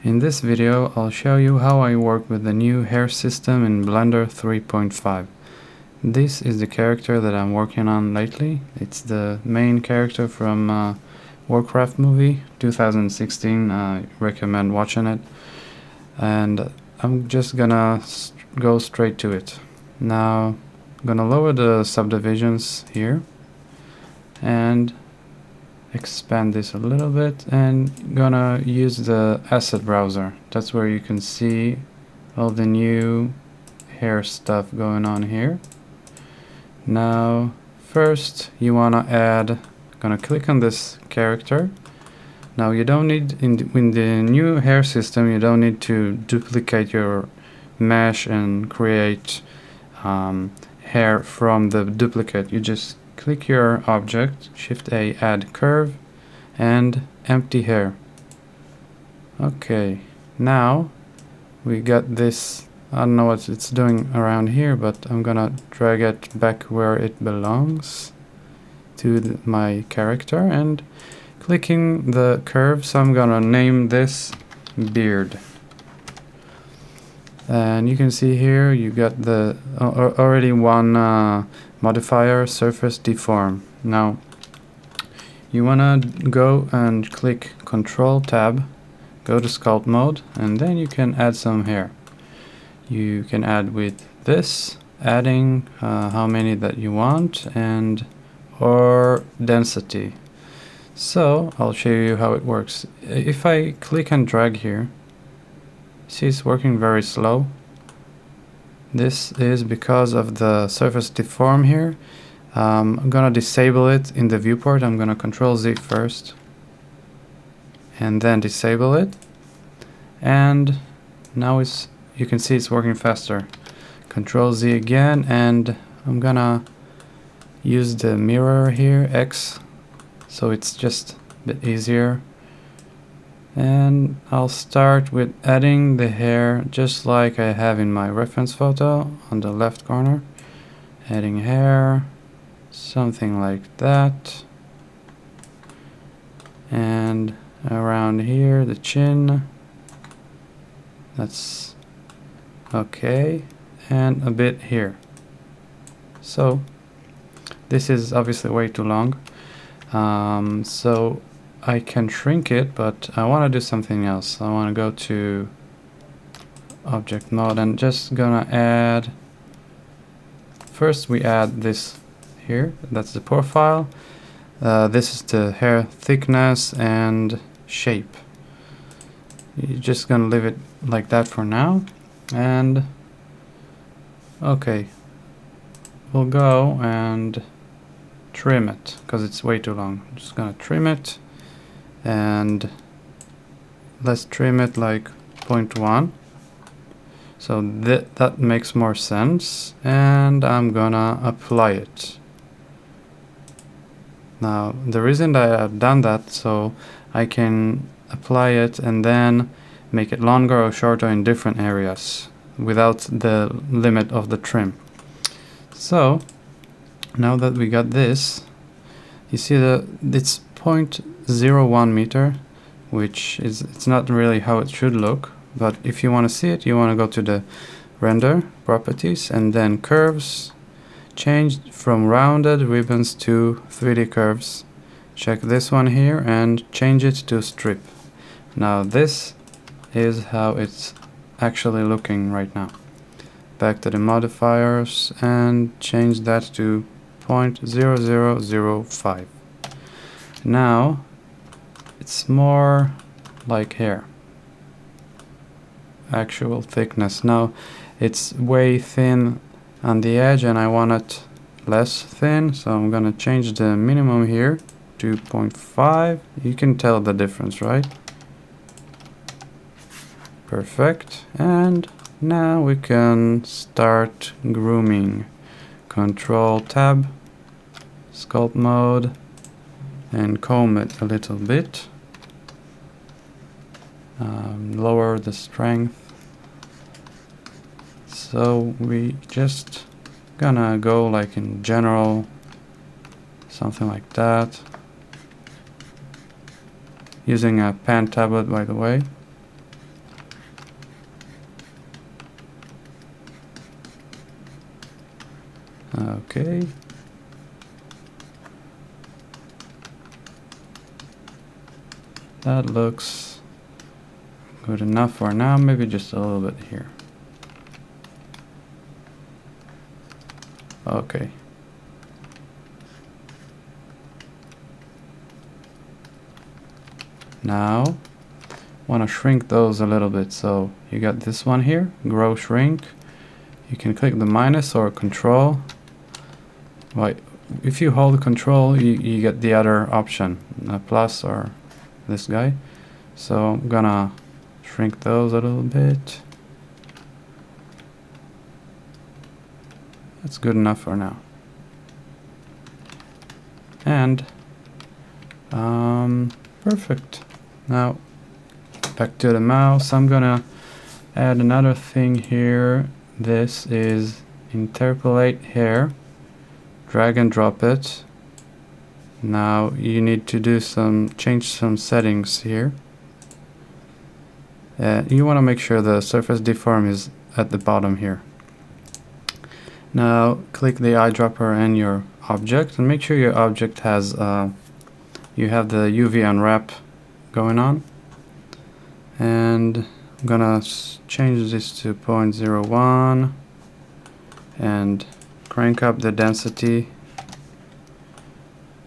In this video, I'll show you how I work with the new hair system in Blender 3.5. This is the character that I'm working on lately. It's the main character from Warcraft movie 2016. I recommend watching it. And I'm just gonna go straight to it. Now, I'm gonna lower the subdivisions here and expand this a little bit, and gonna use the asset browser. That's where you can see all the new hair stuff going on here. Now first you wanna add, gonna click on this character. Now you don't need, in the new hair system, you don't need to duplicate your mesh and create hair from the duplicate. You just click your object, Shift A, add curve, and empty hair. Okay, now we got this. I don't know what it's doing around here, but I'm gonna drag it back where it belongs to my character and clicking the curve. So I'm gonna name this beard. And you can see here you got the already one modifier, surface deform. Now you wanna go and click Control Tab, go to sculpt mode, and then you can add some hair. You can add with this, adding how many that you want, and or density. So I'll show you how it works. If I click and drag here, see it's working very slow. This is because of the surface deform here. I'm gonna disable it in the viewport. I'm gonna Control Z first and then disable it, and now you can see it's working faster. Control Z again, and I'm gonna use the mirror here, X, so it's just a bit easier. And I'll start with adding the hair just like I have in my reference photo on the left corner. Adding hair, something like that. And around here, the chin. That's okay. And a bit here. So this is obviously way too long. So I can shrink it, but I want to do something else. I want to go to object mode and just gonna add, first we add this here, that's the profile. This is the hair thickness and shape. You're just gonna leave it like that for now. And okay, we'll go and trim it because it's way too long. I'm just gonna trim it. And let's trim it like 0.1, so that makes more sense, and I'm gonna apply it. Now the reason that I've done that, so I can apply it and then make it longer or shorter in different areas without the limit of the trim. So now that we got this, you see that it's 0.01 meter, which is, it's not really how it should look, but if you want to see it, you want to go to the render properties and then curves, change from rounded ribbons to 3D curves. Check this one here and change it to strip. Now this is how it's actually looking right now. Back to the modifiers and change that to 0.0005. Now it's more like hair, actual thickness. Now it's way thin on the edge and I want it less thin, so I'm gonna change the minimum here to 0.5. You can tell the difference, right? Perfect. And now we can start grooming. Control Tab, sculpt mode, and comb it a little bit. Lower the strength. So we just gonna go like in general, something like that. Using a pen tablet, by the way. Okay. That looks good enough for now. Maybe just a little bit here. Okay. Now, want to shrink those a little bit. So you got this one here, grow shrink. You can click the minus or control. Right. If you hold control, you get the other option, plus or this guy. So I'm gonna shrink those a little bit. That's good enough for now. And perfect. Now back to the mouse. I'm gonna add another thing here. This is Interpolate hair. Drag and drop it. Now you need to do change some settings here. You want to make sure the surface deform is at the bottom here. Now click the eyedropper and your object, and make sure your object has you have the UV unwrap going on. And I'm gonna change this to 0.01 and crank up the density.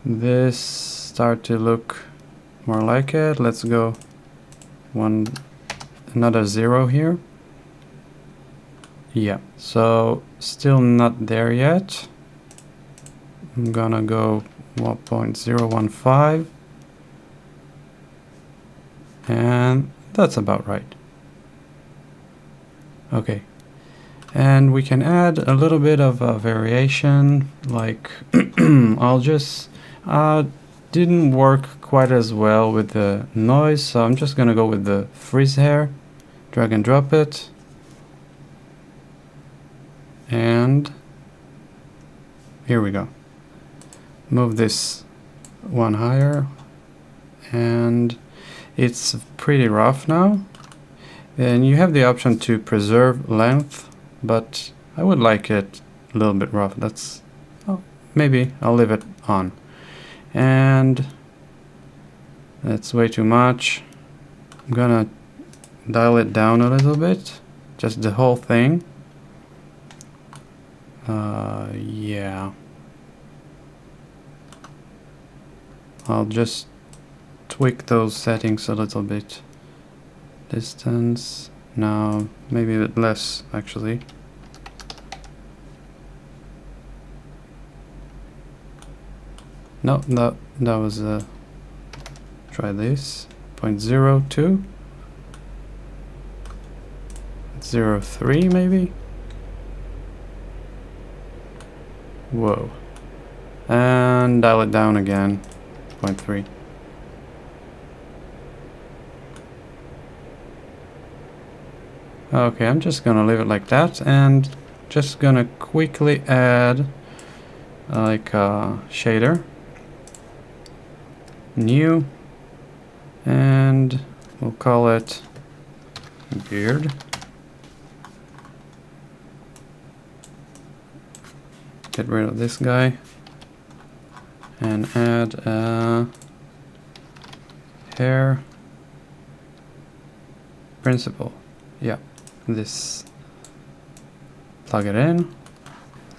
This start to look more like it. Let's go another 0 here. Yeah, so still not there yet. I'm gonna go 1.015, and that's about right. Okay, and we can add a little bit of a variation, like I'll just didn't work quite as well with the noise, so I'm just gonna go with the Frizz hair, drag and drop it, and here we go. Move this one higher, and it's pretty rough now. And you have the option to preserve length, but I would like it a little bit rough. Maybe I'll leave it on. And that's way too much. I'm gonna dial it down a little bit, just the whole thing. Yeah. I'll just tweak those settings a little bit. Distance, no, maybe a bit less actually. No, that was try this. 0.02, 0.03 maybe. Whoa, and dial it down again. 0.3. Okay, I'm just gonna leave it like that, and just gonna quickly add like a shader, new, and we'll call it beard. Get rid of this guy and add a hair principle. Yeah, this, plug it in.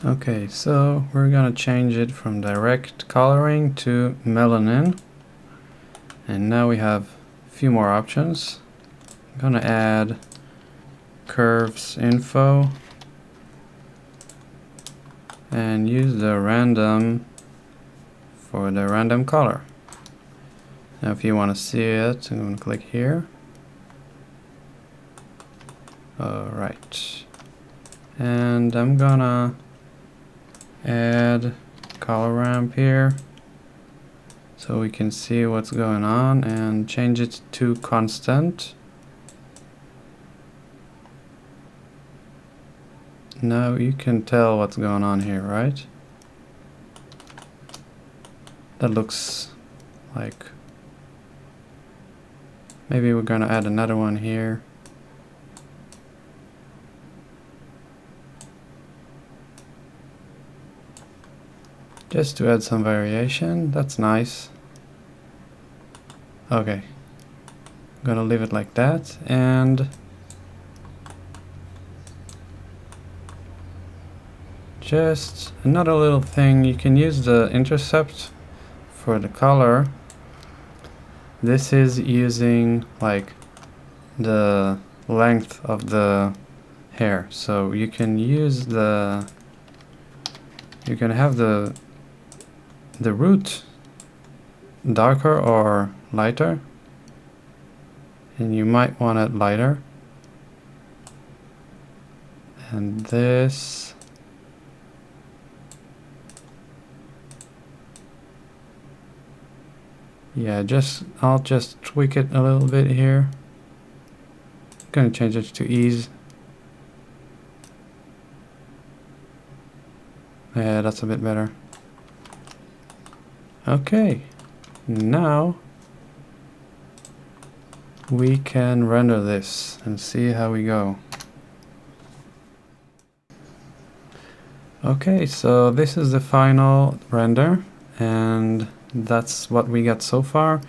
Okay, so we're gonna change it from direct coloring to melanin, and now we have a few more options. I'm gonna add curves info and use the random for the random color. Now if you want to see it, I'm going to click here. Alright, and I'm gonna add color ramp here so we can see what's going on, and change it to constant. Now you can tell what's going on here, right? That looks like, maybe we're gonna add another one here. just to add some variation. That's nice. Okay, I'm gonna leave it like that, and just another little thing, you can use the intercept for the color. This is using like the length of the hair, so you can use the, you can have the root darker or lighter, and you might want it lighter, and this yeah, I'll just tweak it a little bit here. I'm gonna change it to ease. Yeah, that's a bit better. Okay, now we can render this and see how we go. Okay, so this is the final render, and that's what we got so far.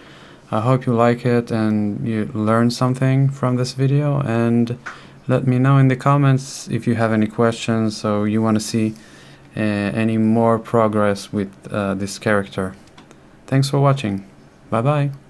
I hope you like it and you learned something from this video, and let me know in the comments if you have any questions or you want to see any more progress with this character. Thanks for watching. Bye bye.